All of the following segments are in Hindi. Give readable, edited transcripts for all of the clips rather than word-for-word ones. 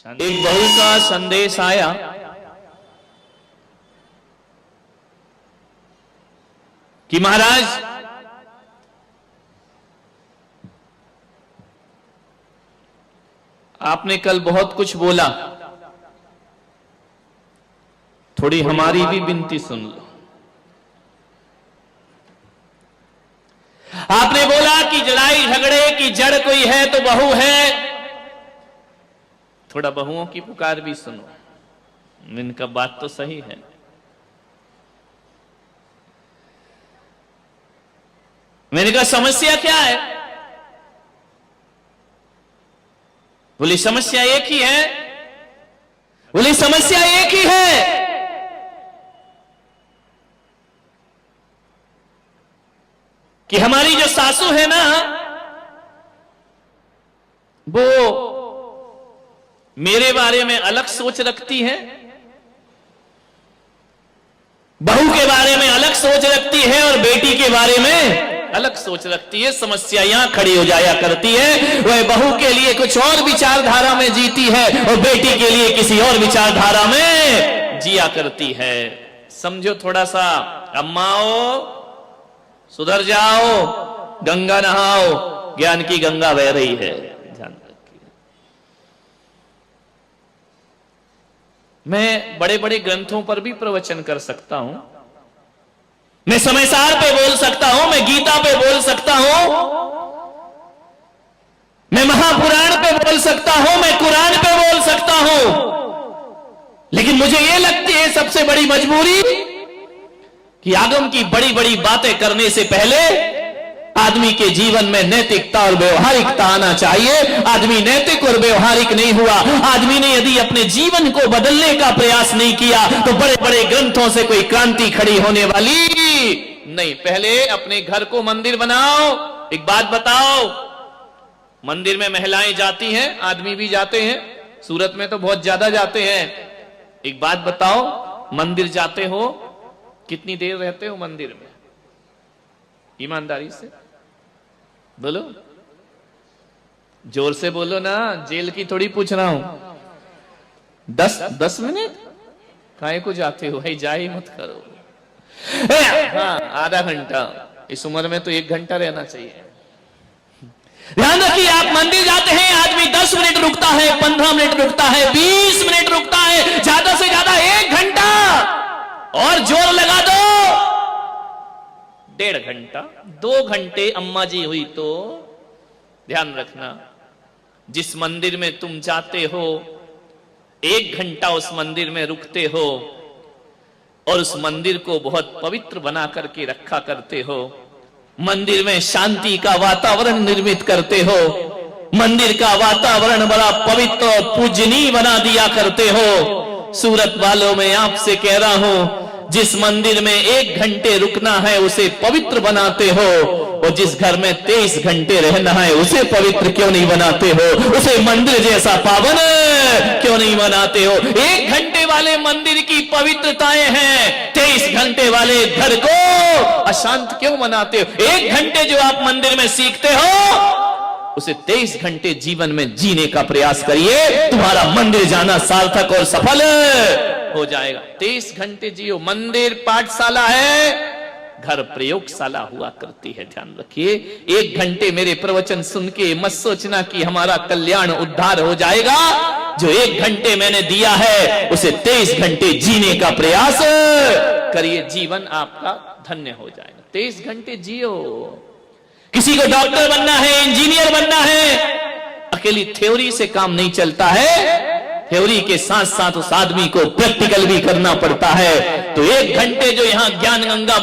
एक बहू का संदेश आया कि महाराज आपने कल बहुत कुछ बोला, थोड़ी हमारी भी विनती सुन लो। आपने बोला कि लड़ाई झगड़े की जड़ कोई है तो बहू है, थोड़ा बहुओं की पुकार भी सुनो। इनका बात तो सही है। मैंने कहा समस्या क्या है? बोली समस्या एक ही है। बोली समस्या एक ही है कि हमारी जो सासू है ना, वो मेरे बारे में अलग सोच रखती है, बहू के बारे में अलग सोच रखती है और बेटी के बारे में अलग सोच रखती है। समस्या यहां खड़ी हो जाया करती है। वह बहू के लिए कुछ और विचारधारा में जीती है और बेटी के लिए किसी और विचारधारा में जिया करती है। समझो थोड़ा सा। अम्माओ सुधर जाओ, गंगा नहाओ, ज्ञान की गंगा बह रही है। ध्यान रखिए। मैं बड़े बड़े ग्रंथों पर भी प्रवचन कर सकता हूं, मैं समयसार पे बोल सकता हूं, मैं गीता पे बोल सकता हूं, मैं महापुराण पे बोल सकता हूं, मैं कुरान पे बोल सकता हूं, लेकिन मुझे यह लगती है सबसे बड़ी मजबूरी कि आगम की बड़ी बड़ी बातें करने से पहले आदमी के जीवन में नैतिकता और व्यवहारिकता आना चाहिए। आदमी नैतिक और व्यवहारिक नहीं हुआ, आदमी ने यदि अपने जीवन को बदलने का प्रयास नहीं किया तो बड़े बड़े ग्रंथों से कोई क्रांति खड़ी होने वाली नहीं। पहले अपने घर को मंदिर बनाओ। एक बात बताओ, मंदिर में महिलाएं जाती हैं, आदमी भी जाते हैं, सूरत में तो बहुत ज्यादा जाते हैं। एक बात बताओ, मंदिर जाते हो कितनी देर रहते हो मंदिर में? ईमानदारी से बोलो, जोर से बोलो ना, जेल की थोड़ी पूछ रहा हूं। 10 मिनट काहे को जाते हो भाई? जा ही मत करो। हाँ, आधा घंटा। इस उम्र में तो 1 घंटा रहना चाहिए। ध्यान रखिए, आप मंदिर जाते हैं, आदमी 10 मिनट रुकता है, 15 मिनट रुकता है, 20 मिनट रुकता है, ज्यादा से ज्यादा 1 घंटा, और जोर लगा दो 1.5 घंटा, 2 घंटे अम्मा जी हुई तो। ध्यान रखना, जिस मंदिर में तुम जाते हो 1 घंटा उस मंदिर में रुकते हो और उस मंदिर को बहुत पवित्र बना करके रखा करते हो, मंदिर में शांति का वातावरण निर्मित करते हो, मंदिर का वातावरण बड़ा पवित्र और पूजनीय बना दिया करते हो। सूरत वालों में आपसे कह रहा हूं, जिस मंदिर में 1 घंटे रुकना है उसे पवित्र बनाते हो, और जिस घर में 23 घंटे रहना है उसे पवित्र क्यों नहीं बनाते हो? उसे मंदिर जैसा पावन क्यों नहीं बनाते हो? 1 घंटे वाले मंदिर की पवित्रताएं हैं, 23 घंटे वाले घर को अशांत क्यों बनाते हो? 1 घंटे जो आप मंदिर में सीखते हो उसे 23 घंटे जीवन में जीने का प्रयास करिए, तुम्हारा मंदिर जाना सार्थक और सफल हो जाएगा। 23 घंटे जियो। मंदिर पाठशाला है, घर प्रयोगशाला हुआ करती है। ध्यान रखिए, 1 घंटे मेरे प्रवचन सुन के मत सोचना कि हमारा कल्याण उद्धार हो जाएगा। जो 1 घंटे मैंने दिया है उसे 23 घंटे जीने का प्रयास करिए, जीवन आपका धन्य हो जाएगा। 23 घंटे जियो। किसी को डॉक्टर बनना है, इंजीनियर बनना है, अकेली थ्योरी से काम नहीं चलता है, थ्योरी के साथ साथ उस आदमी को प्रैक्टिकल भी करना पड़ता है। तो 1 घंटे जो यहाँ ज्ञान गंगा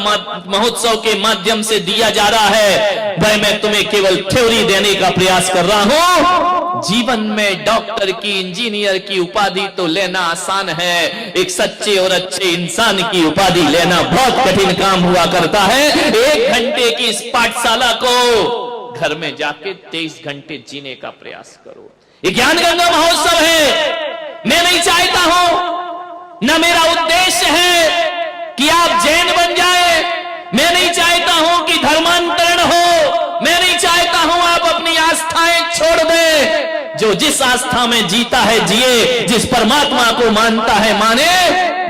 महोत्सव के माध्यम से दिया जा रहा है, वह मैं तुम्हें केवल थ्योरी देने का प्रयास कर रहा हूं। जीवन में डॉक्टर की, इंजीनियर की उपाधि तो लेना आसान है, एक सच्चे और अच्छे इंसान की उपाधि लेना बहुत कठिन काम हुआ करता है। 1 घंटे की इस पाठशाला को घर में जाके 23 घंटे जीने का प्रयास करो। ये ज्ञान गंगा महोत्सव है। मैं नहीं चाहता हूं, न मेरा उद्देश्य है कि आप जैन बन जाए, मैं नहीं चाहता हूं कि धर्मांतरण हो, मैं नहीं चाहता हूं आप अपनी आस्थाएं छोड़ दें। जो जो जिस आस्था में जीता है जिए, जिस परमात्मा को मानता है माने।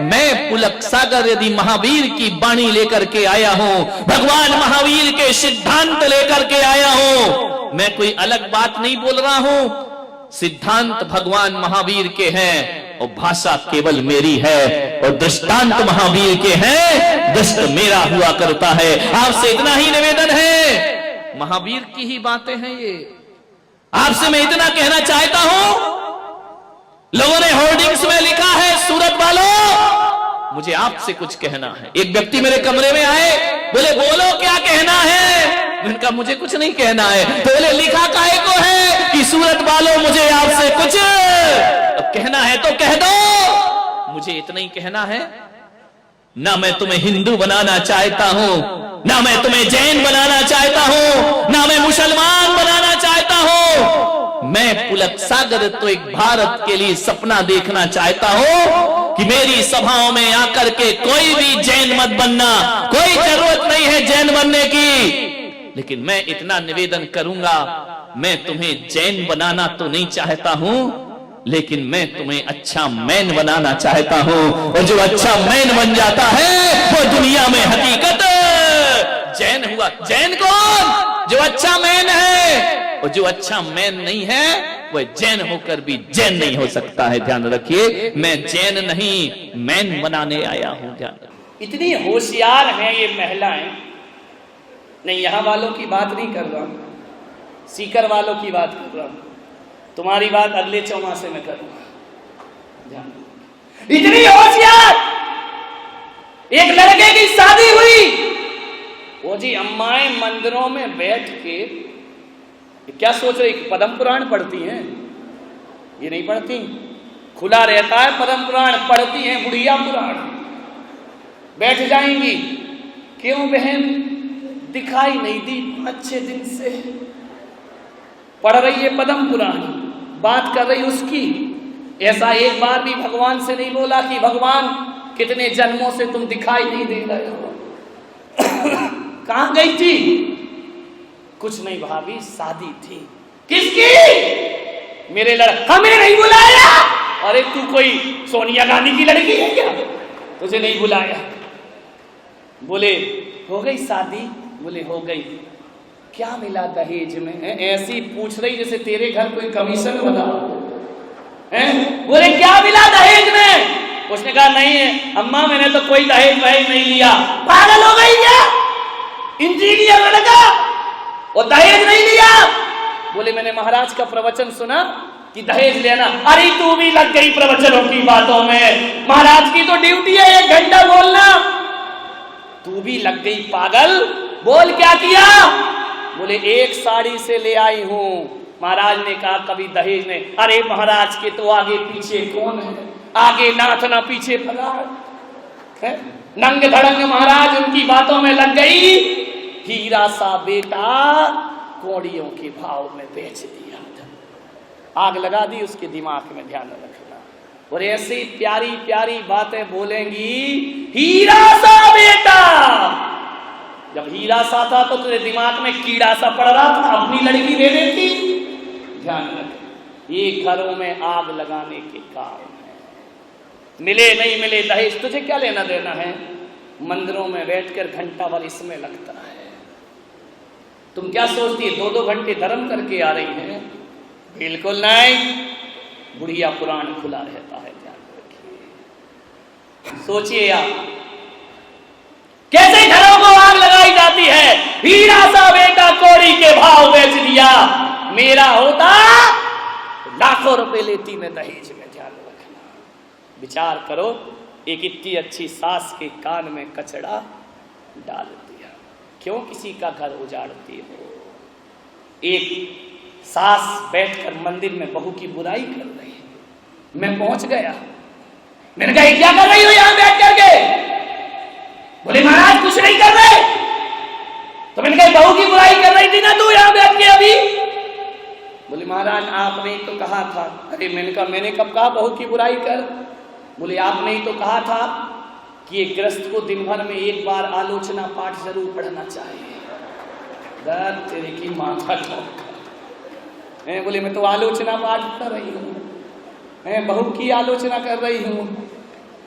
मैं पुलक सागर यदि महावीर की वाणी लेकर के आया हूं, भगवान महावीर के सिद्धांत लेकर के आया हूं, मैं कोई अलग बात नहीं बोल रहा हूं। सिद्धांत भगवान महावीर के हैं और भाषा केवल मेरी है, और दृष्टांत महावीर के हैं, दृष्ट मेरा हुआ करता है। आपसे इतना ही निवेदन है, महावीर की ही बातें हैं ये। आपसे मैं इतना कहना चाहता हूं, लोगों ने होर्डिंग्स में लिखा है सूरत वालों, मुझे आपसे कुछ कहना है। एक व्यक्ति मेरे कमरे में आए, बोले बोलो क्या कहना है। मैंने कहा मुझे कुछ नहीं कहना है। तो बोले लिखा काहे को है कि सूरत वालों मुझे आपसे कुछ कहना है तो कह दो। मुझे इतना ही कहना है, ना मैं तुम्हें हिंदू बनाना चाहता हूं, ना मैं तुम्हें जैन बनाना चाहता हूं, ना मैं मुसलमान बनाना चाहता हूं। मैं पुलक सागर तो एक भारत के लिए सपना देखना चाहता हूं कि मेरी सभाओं में आकर के कोई भी जैन मत बनना, कोई जरूरत नहीं है जैन बनने की। लेकिन मैं इतना निवेदन करूंगा, मैं तुम्हें जैन बनाना तो नहीं चाहता हूं, लेकिन मैं तुम्हें अच्छा मैन बनाना चाहता हूं। और जो अच्छा मैन बन जाता है वो दुनिया में हकीकत जैन हुआ। जैन कौन? जो अच्छा मैन है। और जो अच्छा मैन नहीं है वह जैन होकर भी जैन नहीं हो सकता है। ध्यान रखिए, मैं जैन नहीं मैन बनाने आया हूं। ध्यान रखिए, इतनी होशियार हैं ये महिलाएं। नहीं, यहां वालों की बात नहीं कर रहा, सीकर वालों की बात कर रहा हूं। तुम्हारी बात अगले चौमासे में करूंगा। इतनी होशियार, एक लड़के की शादी हुई, वो जी अम्माएं मंदिरों में बैठ के क्या सोच रही, पद्म पुराण पढ़ती हैं? ये नहीं पढ़ती, खुला रहता है पद्म पुराण, पढ़ती हैं बुढ़िया पुराण। बैठ जाएंगी, क्यों बहन दिखाई नहीं दी 5-6 दिन से? पढ़ रही है पद्म पुराण, बात कर रही उसकी। ऐसा एक बार भी भगवान से नहीं बोला कि भगवान कितने जन्मों से तुम दिखाई नहीं दे रहे हो। कहां गई थी? कुछ नहीं भाभी, शादी थी। किसकी? मेरे लड़का। हमें नहीं बुलाया? अरे तू कोई सोनिया गांधी की लड़की है क्या? तुझे नहीं बुलाया। बोले हो गई शादी? बोले हो गई। क्या मिला दहेज में? ऐसी पूछ रही जैसे तेरे घर कोई कमीशन बना है। बोले क्या मिला दहेज में? उसने कहा नहीं है अम्मा, मैंने तो कोई दहेज वहेज नहीं लिया। पागल हो गई क्या? इंजीनियर लड़का और दहेज नहीं लिया? बोले मैंने महाराज का प्रवचन सुना कि दहेज लेना। अरे तू भी लग गई प्रवचनों की बातों में। महाराज की तो ड्यूटी है 1 घंटा बोलना, तू भी लग गई पागल। बोल क्या किया? बोले एक साड़ी से ले आई हूं। महाराज ने कहा कभी दहेज नहीं। अरे महाराज के तो आगे पीछे कौन है? आगे नाथ ना पीछे फरार है। नंग धड़ंग महाराज उनकी बातों में लग गई। हीरा सा बेटा कौड़ियों के भाव में बेच दिया, आग लगा दी उसके दिमाग में। ध्यान रखना। और ऐसी प्यारी प्यारी बातें बोलेंगी, हीरा सा बेटा। जब हीरा सा था तो तेरे दिमाग में कीड़ा सा पड़ रहा था, अपनी लड़की दे देती। ध्यान रख, ये घरों में आग लगाने के काम है। मिले नहीं मिले दहेज, तुझे क्या लेना देना है? मंदिरों में बैठकर घंटा भर इसमें लगता है। तुम क्या सोचती है 2-2 घंटे धर्म करके आ रही है? बिल्कुल नहीं, बुढ़िया पुराण खुला रहता है। ध्यान रखिए, सोचिए आप कैसे घरों को आग लगाई जाती है। हीरा सा बेटा कौड़ी के भाव बेच दिया। मेरा होता लाखों रुपए लेती मैं दहेज में। ध्यान रखना, विचार करो, एक इतनी अच्छी सास के कान में कचड़ा डाल दिया। क्यों किसी का घर उजाड़ती हो? एक सास बैठकर मंदिर में बहू की बुराई कर रही है। मैं पहुंच गया, मैंने कहा क्या कर रही हो यहां बैठ करके? बोले महाराज कुछ नहीं कर रहे। तो मैंने कहा बहू की बुराई कर रही थी ना तू यहां बैठ के अभी? बोले महाराज आपने तो कहा था। अरे मैंने कहा मैंने कब कहा बहू की बुराई कर? बोले आपने ही तो कहा था कि एक गृहस्थ को दिन भर में 1 बार आलोचना पाठ जरूर पढ़ना चाहिए। दर्द तेरे की माथा बोले मैं तो आलोचना पाठ कर रही हूँ, बहू की आलोचना कर रही हूँ।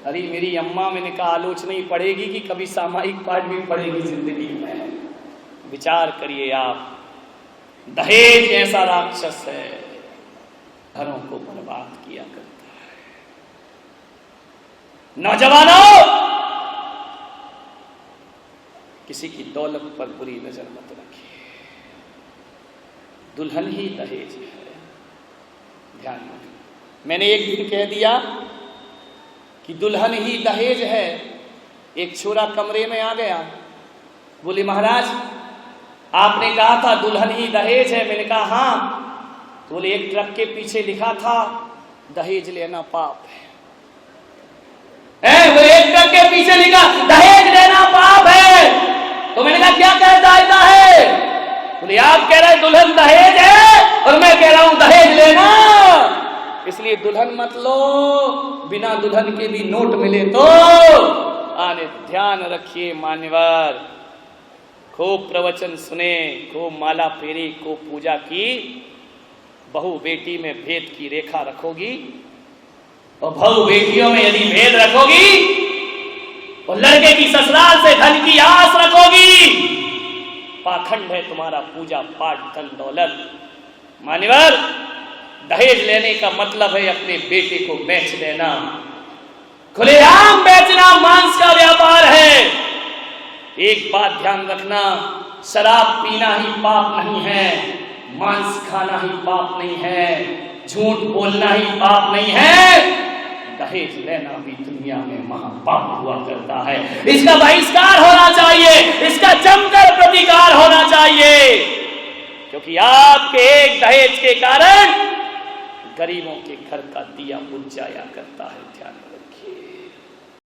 अरे मेरी अम्मा, मैंने कहा आलोचना ही पड़ेगी कि कभी सामायिक पाठ भी पड़ेगी जिंदगी में? विचार करिए आप। दहेज ऐसा राक्षस है, घरों को बर्बाद किया करता है। नौजवानों, किसी की दौलत पर बुरी नजर मत रखिए। दुल्हन ही दहेज है, ध्यान रखिए। मैंने एक दिन कह दिया कि दुल्हन ही दहेज है। एक छोरा कमरे में आ गया, बोले महाराज आपने कहा था दुल्हन ही दहेज है। मैंने कहा हाँ। तो बोले एक ट्रक के पीछे लिखा था दहेज लेना पाप है। वो एक ट्रक के पीछे लिखा दहेज लेना पाप है। तो मैंने कहा क्या कहता है? बोले आप कह रहे दुल्हन दहेज है और मैं कह रहा हूं दहेज लेना, इसलिए दुल्हन मत लो, बिना दुल्हन के भी नोट मिले तो आने। ध्यान रखिए मान्यवर, खूब प्रवचन सुने, खूब माला फेरी, खूब पूजा की। बहू बेटी में भेद की रेखा रखोगी और बहू बेटियों में यदि भेद रखोगी और लड़के की ससुराल से धन की आस रखोगी, पाखंड है तुम्हारा पूजा पाठ धन दौलत। मान्यवर, दहेज लेने का मतलब है अपने बेटे को बेच देना, खुलेआम बेचना मांस का व्यापार है। एक बात ध्यान रखना, शराब पीना ही पाप नहीं है, मांस खाना ही पाप नहीं है, झूठ बोलना ही पाप नहीं है, दहेज लेना भी दुनिया में महापाप हुआ करता है। इसका बहिष्कार होना चाहिए, इसका जमकर प्रतिकार होना चाहिए, क्योंकि आपके एक दहेज के कारण गरीबों के घर का दिया बुझ जाया करता है। ध्यान